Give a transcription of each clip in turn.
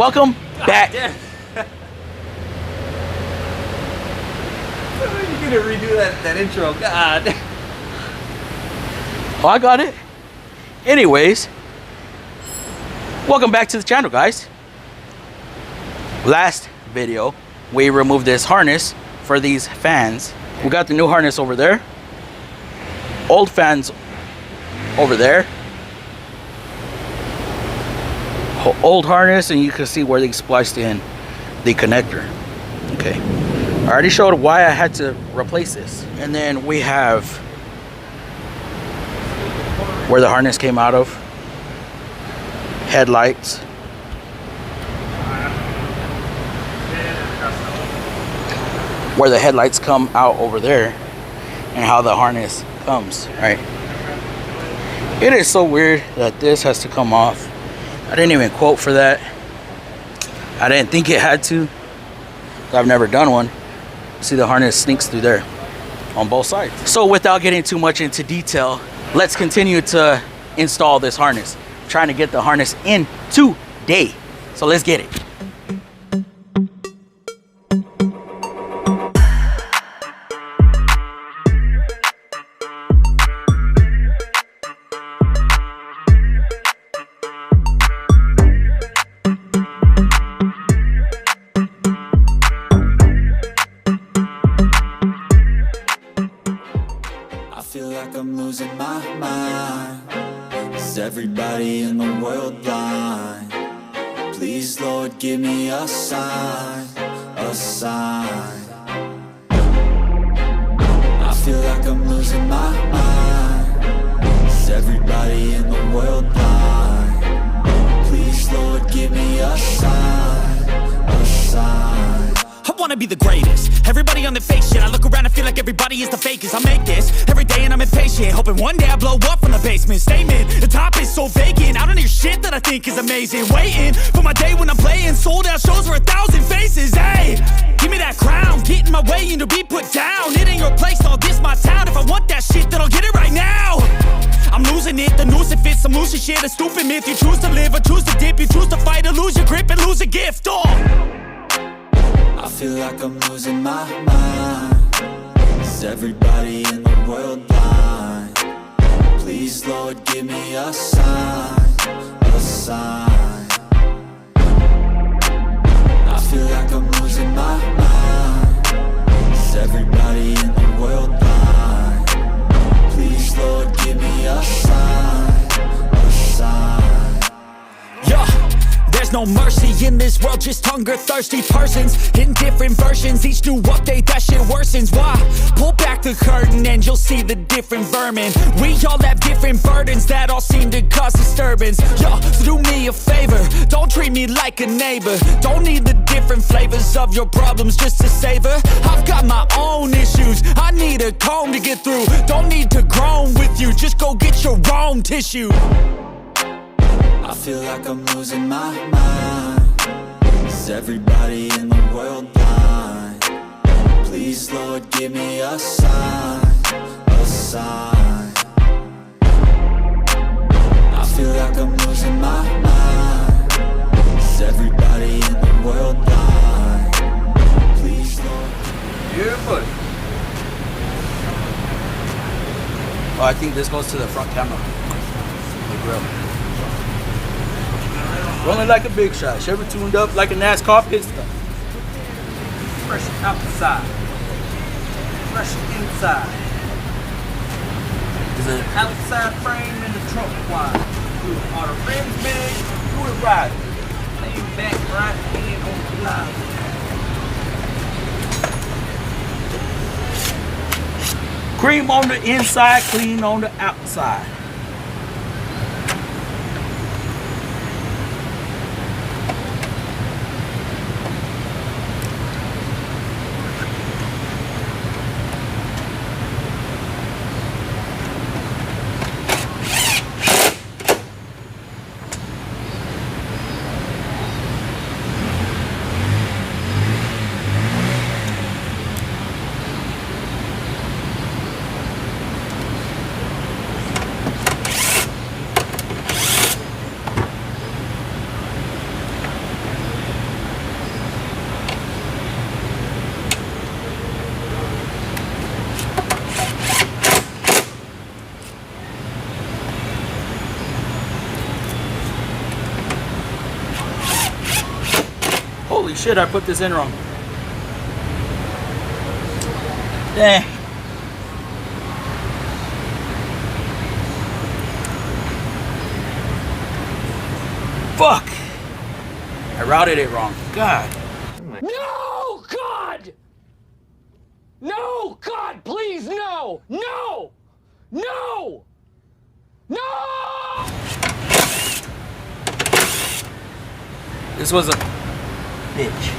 Welcome back. You're gonna redo that intro, God. Oh, I got it. Anyways, welcome back to the channel, guys. Last video, we removed this harness for these fans. We got the new harness over there. Old fans over there. Old harness, and you can see where they spliced in the connector. Okay, I already showed why I had to replace this. And then we have where the harness came out of, headlights, where the headlights come out over there, and how the harness comes, right? It is so weird that this has to come off. I didn't even quote for that. I didn't think it had to. I've never done one. See, the harness sneaks through there on both sides. So without getting too much into detail, let's continue to install this harness. I'm trying to get the harness in today. So let's get it. I'm losing my mind. Is everybody in the world blind? Please, Lord, give me a sign, a sign. I feel like I'm losing my mind. Is everybody in the world blind? Please, Lord, give me a sign, a sign. I wanna be the greatest. Everybody on the fake shit. I look around and feel like everybody is the fakest. I make this every day and I'm impatient, hoping one day I blow up from the basement. Statement, the top is so vacant. I don't hear shit that I think is amazing. Waiting for my day when I'm playing sold out shows for 1,000 faces. Hey, give me that crown, get in my way and to be put down. It ain't your place, all this my town. If I want that shit, then I'll get it right now. I'm losing it, the noose it fits. I'm losing shit, a stupid myth. You choose to live or choose to dip. You choose to fight or lose your grip and lose a gift. Oh, I feel like I'm losing my mind. Is everybody in the world blind? Please, Lord, give me a sign, a sign. I feel like I'm losing my mind. Is everybody in the world blind? Please, Lord, give me a sign, a sign. yeah. There's no mercy in this world, just hunger-thirsty persons in different versions. Each new update, that shit worsens. Why? Pull back the curtain and you'll see the different vermin. We all have different burdens that all seem to cause disturbance. Yo, so do me a favor, don't treat me like a neighbor. Don't need the different flavors of your problems just to savor. I've got my own issues, I need a comb to get through. Don't need to groan with you, just go get your own tissue. I feel like I'm losing my mind. Is everybody in the world blind? Please, Lord, give me a sign, a sign. I feel like I'm losing my mind. Is everybody in the world blind? Please, Lord. Yeah, buddy. Oh, I think this goes to the front camera. The grill. Rolling like a big shot. Chevy tuned up like a NASCAR pit stop. Fresh outside. Fresh inside. Is it Outside frame in the trunk wide. Are the rims big? Do it right. Lean back right hand on the line. cream on the inside, clean on the outside? Holy shit, I put this in wrong. Dang. Fuck. I routed it wrong. God. No, God! No, God, please, no! No! No! No! This was a bitch.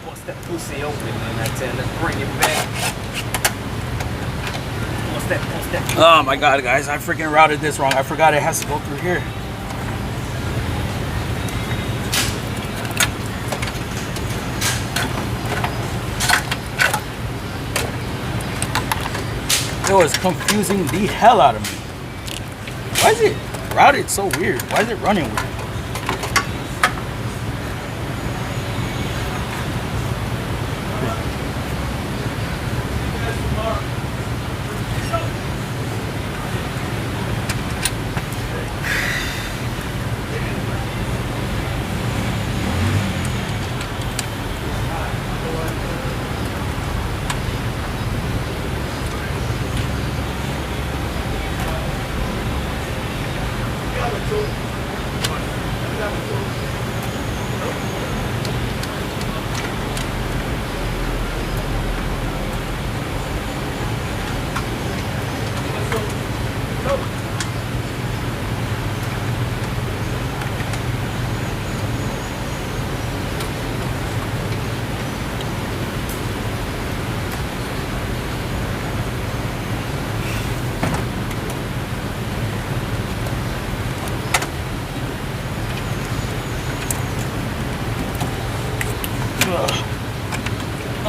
Bust that pussy open and I tell her bring it back. Bust that. Oh my god, guys, I freaking routed this wrong. I forgot it has to go through here. It was confusing the hell out of me. Why is it routed so weird? Why is it running weird?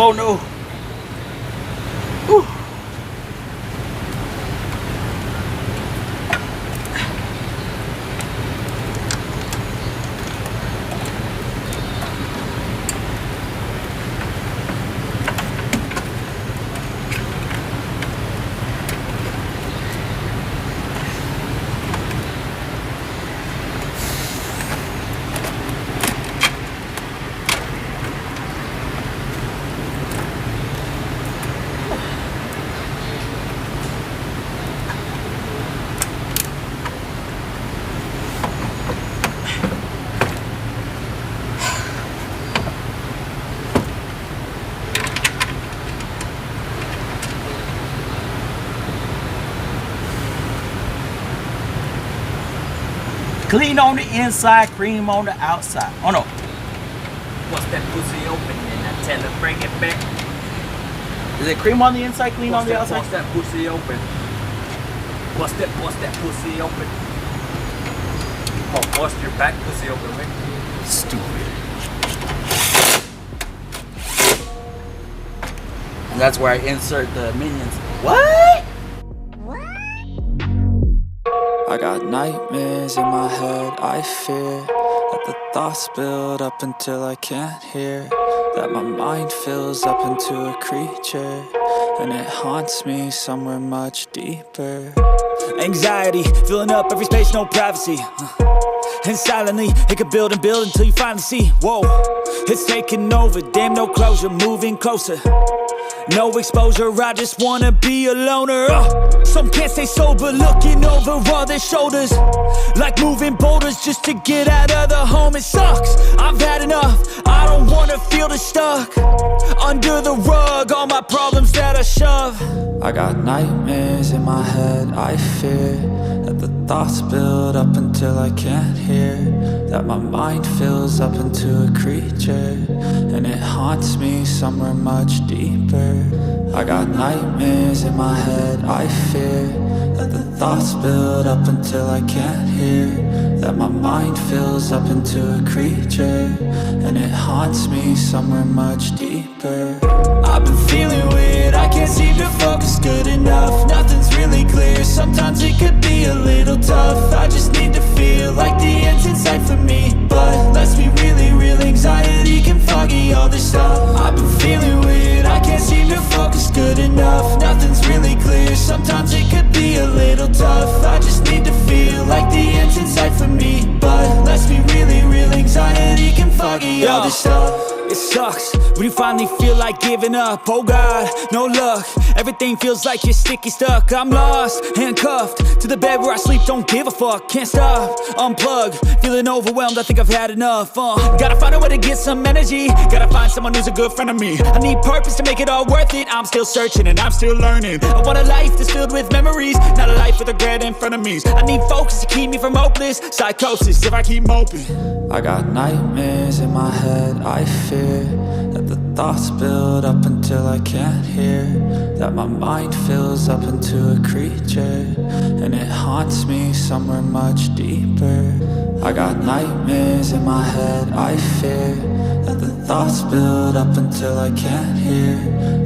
Oh no. Whew. Clean on the inside, cream on the outside. Oh no. Bust that pussy open and I tell her bring it back. Is it cream on the inside, clean on the outside? Bust that pussy open. Bust that pussy open. Oh, bust your back pussy open, man. Stupid. And that's where I insert the minions. What? I got nightmares in my head, I fear that the thoughts build up until I can't hear, that my mind fills up into a creature, and it haunts me somewhere much deeper. Anxiety, filling up every space, no privacy. And silently, it could build and build until you finally see. Whoa, it's taking over, damn no closure, moving closer. No exposure, I just wanna be a loner. Some can't stay sober, looking over all their shoulders, like moving boulders just to get out of the home. It sucks, I've had enough, I don't wanna feel the stuck under the rug, all my problems that I shove. I got nightmares in my head, I fear that the thoughts build up until I can't hear, that my mind fills up into a creature, and it haunts me somewhere much deeper. I got nightmares in my head, I fear that the thoughts build up until I can't hear, that my mind fills up into a creature, and it haunts me somewhere much deeper. I've been feeling weird, I can't seem to focus good enough. Nothing's really clear, sometimes it could be a little tough. I just need to feel like the end's in sight for me, but let's be really real, anxiety can foggy all this stuff. I've been feeling weird, I can't seem to focus good enough. Nothing's really clear, sometimes it could be a little tough. I just need to feel like the end's in sight for me, but let's be really real, anxiety can foggy all this stuff. It sucks when you finally feel like giving up. Oh God, no luck. Everything feels like you're sticky stuck. I'm lost, handcuffed to the bed where I sleep. Don't give a fuck, can't stop. Unplug, feeling overwhelmed. I think I've had enough. Gotta find a way to get some energy. Gotta find someone who's a good friend of me. I need purpose to make it all worth it. I'm still searching and I'm still learning. I want a life that's filled with memories, not a life with regret in front of me. I need focus to keep me from hopeless psychosis if I keep moping. I got nightmares in my head, I fear that the thoughts build up until I can't hear, that my mind fills up into a creature, and it haunts me somewhere much deeper. I got nightmares in my head, I fear that the thoughts build up until I can't hear,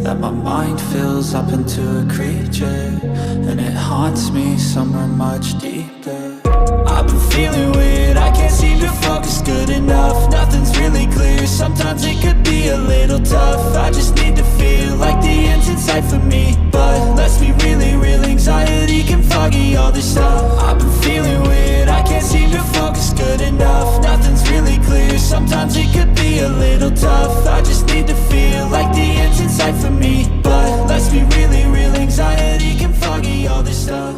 that my mind fills up into a creature, and it haunts me somewhere much deeper. I've been feeling weird, I can't seem to focus good enough. Nothing's really clear, sometimes it could be a little tough. I just need to feel like the end's in sight for me, but let's be really real, anxiety can foggy all this stuff. I've been feeling weird, I can't seem to focus good enough. Nothing's really clear, sometimes it could be a little tough. I just need to feel like the end's in sight for me, but let's be really real, anxiety can foggy all this stuff.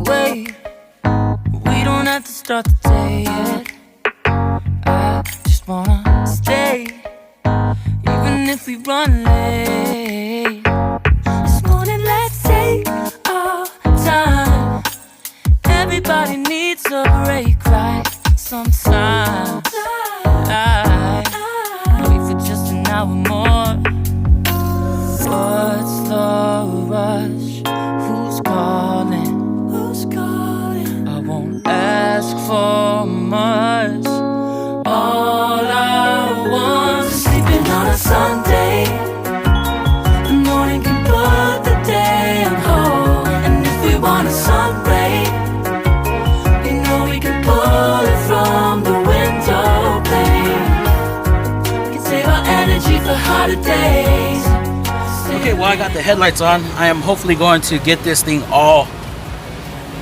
Wait, we don't have to start the day yet. I just wanna stay, even if we run late. This morning, let's take our time. Everybody needs a break, right? Sometimes I wait for just an hour more. What's the rush? Who's calling? I won't ask for much. All I want is sleeping on a Sunday. The morning can put the day on hold. And if we want a sun ray, you know we can pull it from the window pane. We can save our energy for harder days. Okay, well, I got the headlights on. I am hopefully going to get this thing all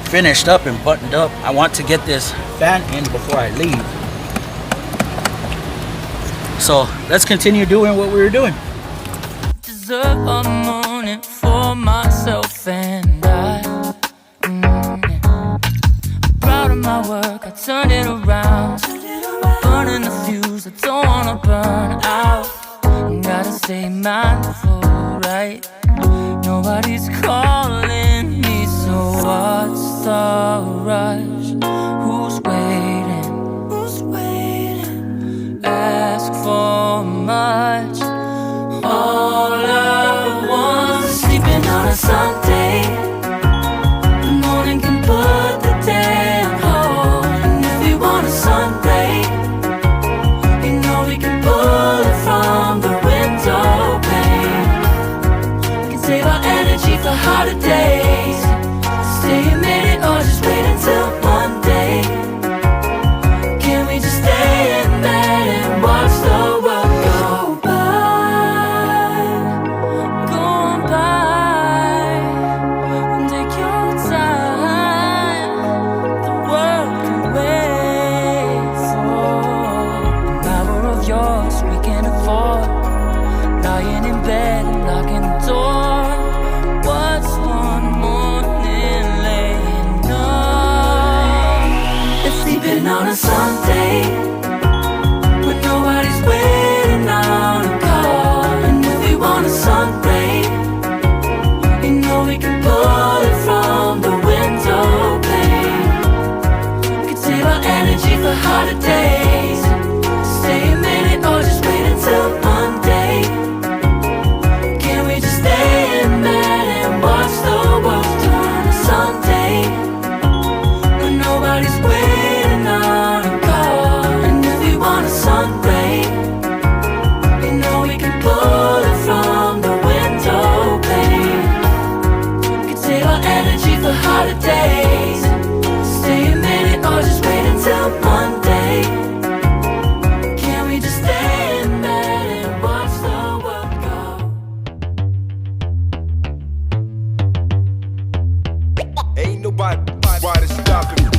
finished up and buttoned up. I want to get this fan in before I leave. So let's continue doing what we were doing. Deserve a moment for myself and I. I'm proud of my work, I turned it around. I'm burning the fuse, I don't wanna burn out. Gotta stay mindful, right? Nobody's calling me, so what's the rush? Who's waiting? Who's waiting? Ask for much. All I want is sleeping on a Sunday. The morning can put the day on hold. And if we want a sun ray, you know we can pull it from the window pane. We can save our energy for harder days. Stay a minute or just wait until Monday. Can we just stay in bed and watch the world go by? Go on by and take your time. The world can wait for an hour of yours we can afford. Lying in bed and locking the door. What's one morning laying up? It's sleeping on a Sunday when nobody's waiting on a call. And if we want a sun ray, you know we can pull it from the window pane. We can save our energy for harder days. Stay a minute or just wait until Monday. Can we just stay in bed and watch the world turn on a Sunday? why they stopping me.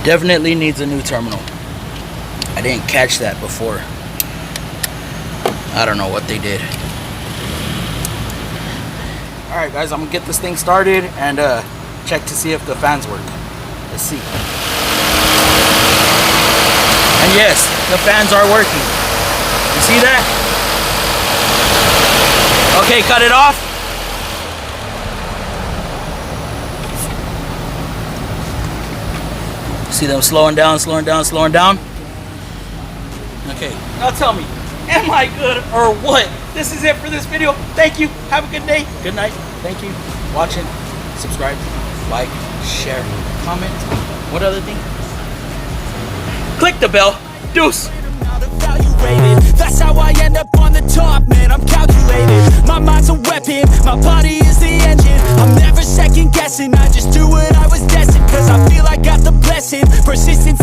Definitely needs a new terminal. I didn't catch that before. I don't know what they did. Alright guys, I'm gonna get this thing started and check to see if the fans work. Let's see. And yes, the fans are working. You see that? Okay, cut it off. See them slowing down, slowing down, slowing down. Okay, now tell me, am I good or what? This is it for this video. Thank you. Have a good day. Good night. Thank you. Watching. Subscribe. Like. Share. Comment. What other thing? Click the bell. Deuce. That's how I end up on the top, man, I'm calculated. My mind's a weapon, my body is the engine. I'm never second guessing, I just do what I was destined. Cause I feel I got the blessing, persistence